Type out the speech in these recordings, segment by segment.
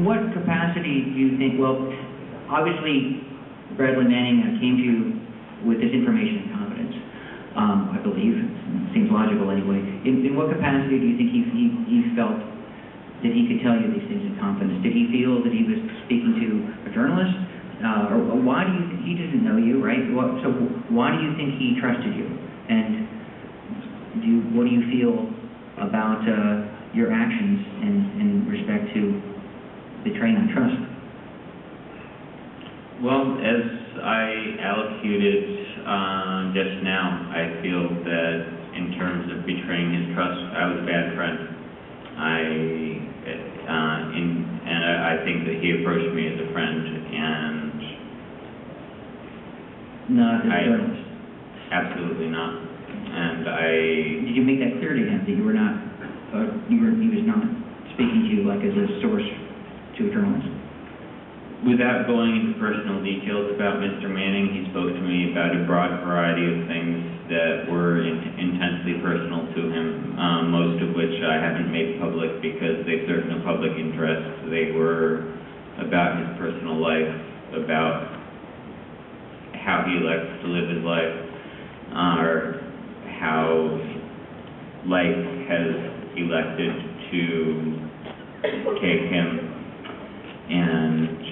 in what capacity do you think, well, obviously Bradley Manning came to you with this information in confidence, I believe. It seems logical anyway. In what capacity do you think he felt that he could tell you these things in confidence? Did he feel that he was speaking to a journalist? Or why do you think he doesn't know you, right? So why do you think he trusted you? And what do you feel about your actions in respect to betraying that trust? Well, as I allocated just now, I feel that in terms of betraying his trust, I was a bad friend. I think that he approached me as a friend, and not as a journalist. Absolutely not. And did you make that clear to him that you were not? He was not speaking to you like as a source to a journalist? Without going into personal details about Mr. Manning, he spoke to me about a broad variety of things that were intensely personal to him, most of which I haven't made public because they served no public interest. They were about his personal life, about how he elects to live his life, or how life has elected to take him. And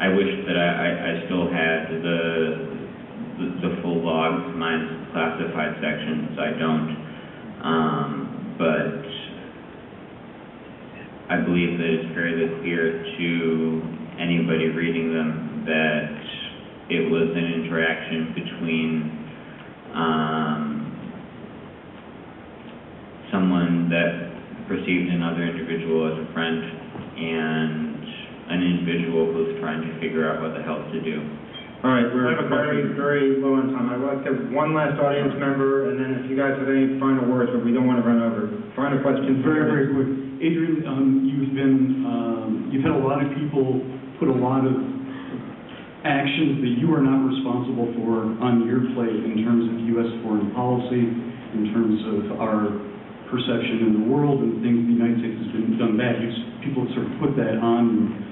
I wish that I still had the full logs. Mine's classified sections. I don't. But I believe that it's fairly clear to anybody reading them that it was an interaction between someone that perceived another individual as a friend and an individual who was trying to figure out what the hell to do. All right, we're very low on time. I'd like to have one last audience member, and then if you guys have any final words, but we don't want to run over. Final question. Very quick. Adrian, you've had a lot of people put a lot of actions that you are not responsible for on your plate in terms of U.S. foreign policy, in terms of our perception in the world and things the United States has been done bad. People sort of put that on you.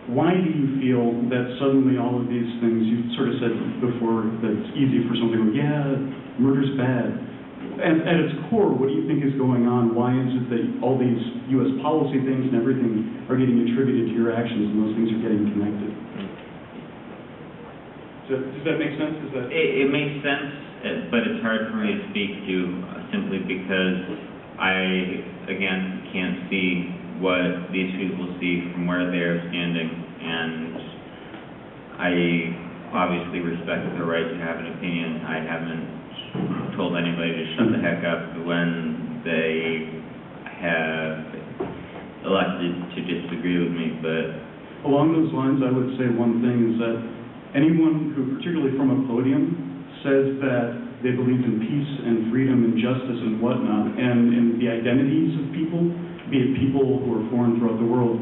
Why do you feel that suddenly all of these things, you sort of said before that it's easy for somebody to go, yeah, murder's bad. At its core, what do you think is going on? Why is it that all these U.S. policy things and everything are getting attributed to your actions and those things are getting connected? Does that make sense? It makes sense, but it's hard for me to speak to simply because I, again, can't see what these people see from where they're standing, and I obviously respect their right to have an opinion. I haven't told anybody to shut the heck up when they have elected to disagree with me, but... Along those lines, I would say one thing is that anyone who, particularly from a podium, says that they believe in peace and freedom and justice and whatnot, and in the identities of people, be it people who are foreign throughout the world,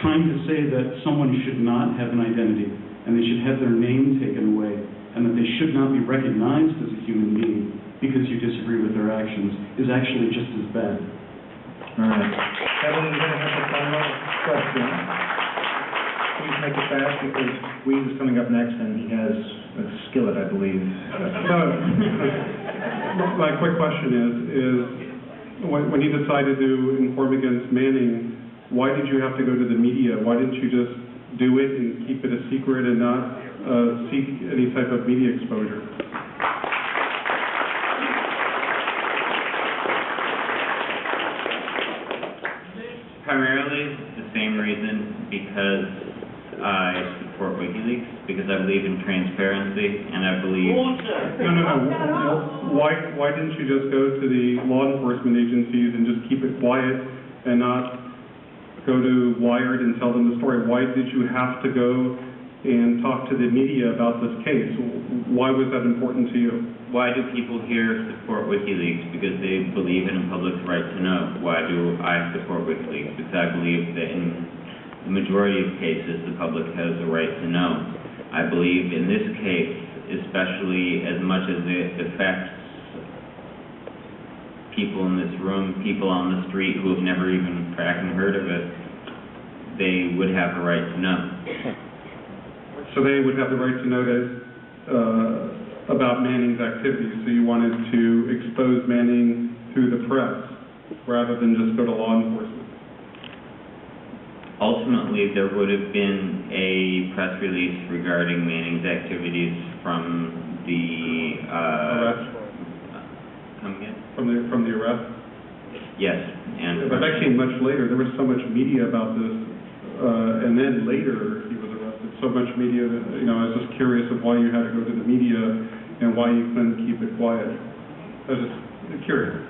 trying to say that someone should not have an identity and they should have their name taken away and that they should not be recognized as a human being because you disagree with their actions is actually just as bad. All right. Kevin, you're going to have a final question. Please make it fast because Weed is coming up next and he has a skillet, I believe. My quick question is when you decided to inform against Manning, why did you have to go to the media? Why didn't you just do it and keep it a secret and not seek any type of media exposure? Primarily the same reason, because I support WikiLeaks, because I believe in transparency, and I believe... No. Why didn't you just go to the law enforcement agencies and just keep it quiet and not go to Wired and tell them the story? Why did you have to go and talk to the media about this case? Why was that important to you? Why do people here support WikiLeaks? Because they believe in the public's right to know. Why do I support WikiLeaks? Because I believe that in the majority of cases, the public has the right to know. I believe in this case, especially as much as it affects people in this room, people on the street who have never even fucking heard of it, they would have a right to know. So they would have the right to know that, about Manning's activities, so you wanted to expose Manning through the press, rather than just go to law enforcement? Ultimately, there would have been a press release regarding Manning's activities from the, Arrest? Come again? From the arrest? Yes, and... But that came much later. There was so much media about this, and then later he was arrested. So much media that, I was just curious of why you had to go to the media and why you couldn't keep it quiet. I was just curious.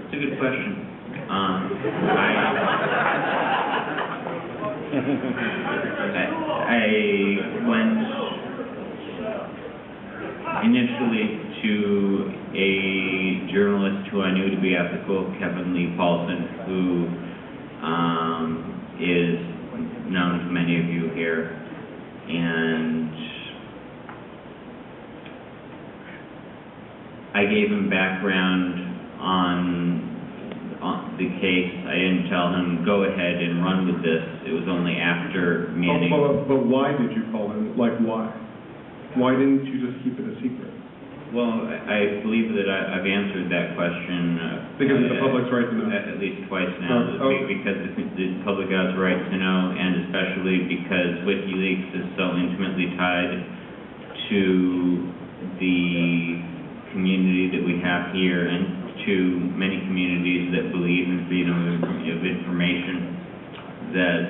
It's a good question. I went initially to a journalist who I knew to be ethical, Kevin Lee Paulson, who is known to many of you here, and I gave him background on the case. I didn't tell him, go ahead and run with this. It was only after Manning... But why did you call him? Like, why? Why didn't you just keep it a secret? Well, I believe that I've answered that question. Because it's the public's right to know. At least twice now. Because the public has a right to know, and especially because WikiLeaks is so intimately tied to the community that we have here, and to many communities that believe in freedom of information, that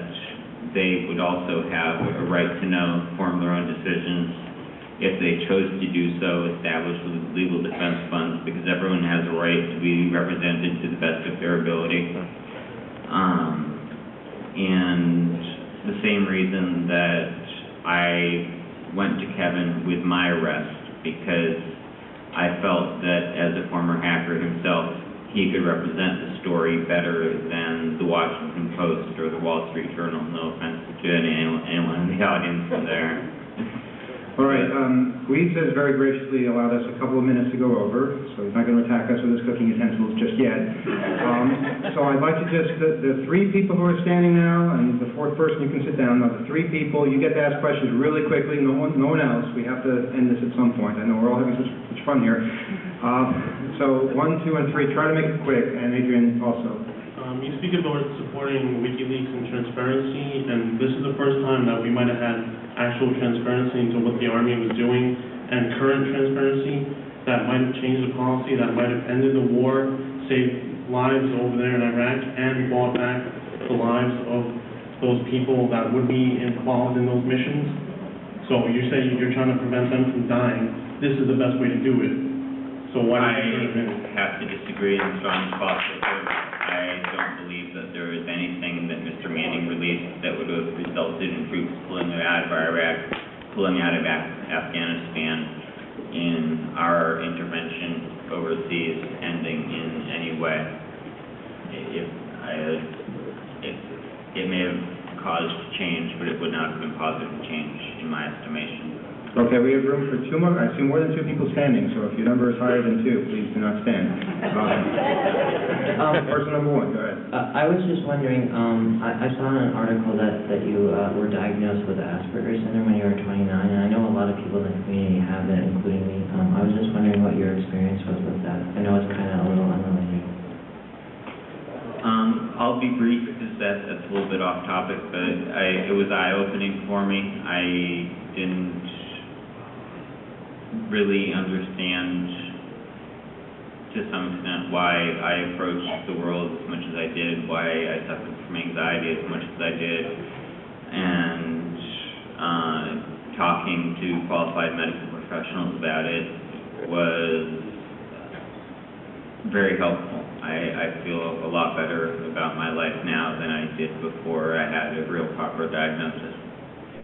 they would also have a right to know, form their own decisions, if they chose to do so, establish legal defense funds, because everyone has a right to be represented to the best of their ability. And the same reason that I went to Kevin with my arrest, because I felt that as a former hacker himself, he could represent the story better than the Washington Post or the Wall Street Journal. No offense to anyone in the audience there. All right, Guiz has very graciously allowed us a couple of minutes to go over, so he's not going to attack us with his cooking utensils just yet. So I'd like to just, the three people who are standing now, and the fourth person, you can sit down. Now, the three people, you get to ask questions really quickly, no one else. We have to end this at some point. I know we're all having such fun here. So 1, 2, and 3, try to make it quick, and Adrian also. You speak about supporting WikiLeaks and transparency, and this is the first time that we might have had actual transparency into what the Army was doing, and current transparency that might have changed the policy, that might have ended the war, saved lives over there in Iraq, and brought back the lives of those people that would be involved in those missions. So you say you're trying to prevent them from dying. This is the best way to do it. So why I have to disagree in the strongest possible terms. I don't believe that there is anything that Mr. Manning released that would have resulted in troops pulling out of Iraq, pulling out of Afghanistan, in our intervention overseas ending in any way. It may have caused change, but it would not have been positive change in my estimation. Okay, we have room for 2 more. I see more than 2 people standing, so if your number is higher than 2, please do not stand. Person number 1, go ahead. I was just wondering, I saw in an article that you were diagnosed with Asperger's syndrome when you were 29, and I know a lot of people in the community have it, including me. I was just wondering what your experience was with that. I know it's kind of a little unrelated. I'll be brief because that's a little bit off topic, but it was eye-opening for me. I didn't really understand to some extent why I approached the world as much as I did, why I suffered from anxiety as much as I did, and talking to qualified medical professionals about it was very helpful. I feel a lot better about my life now than I did before I had a real proper diagnosis.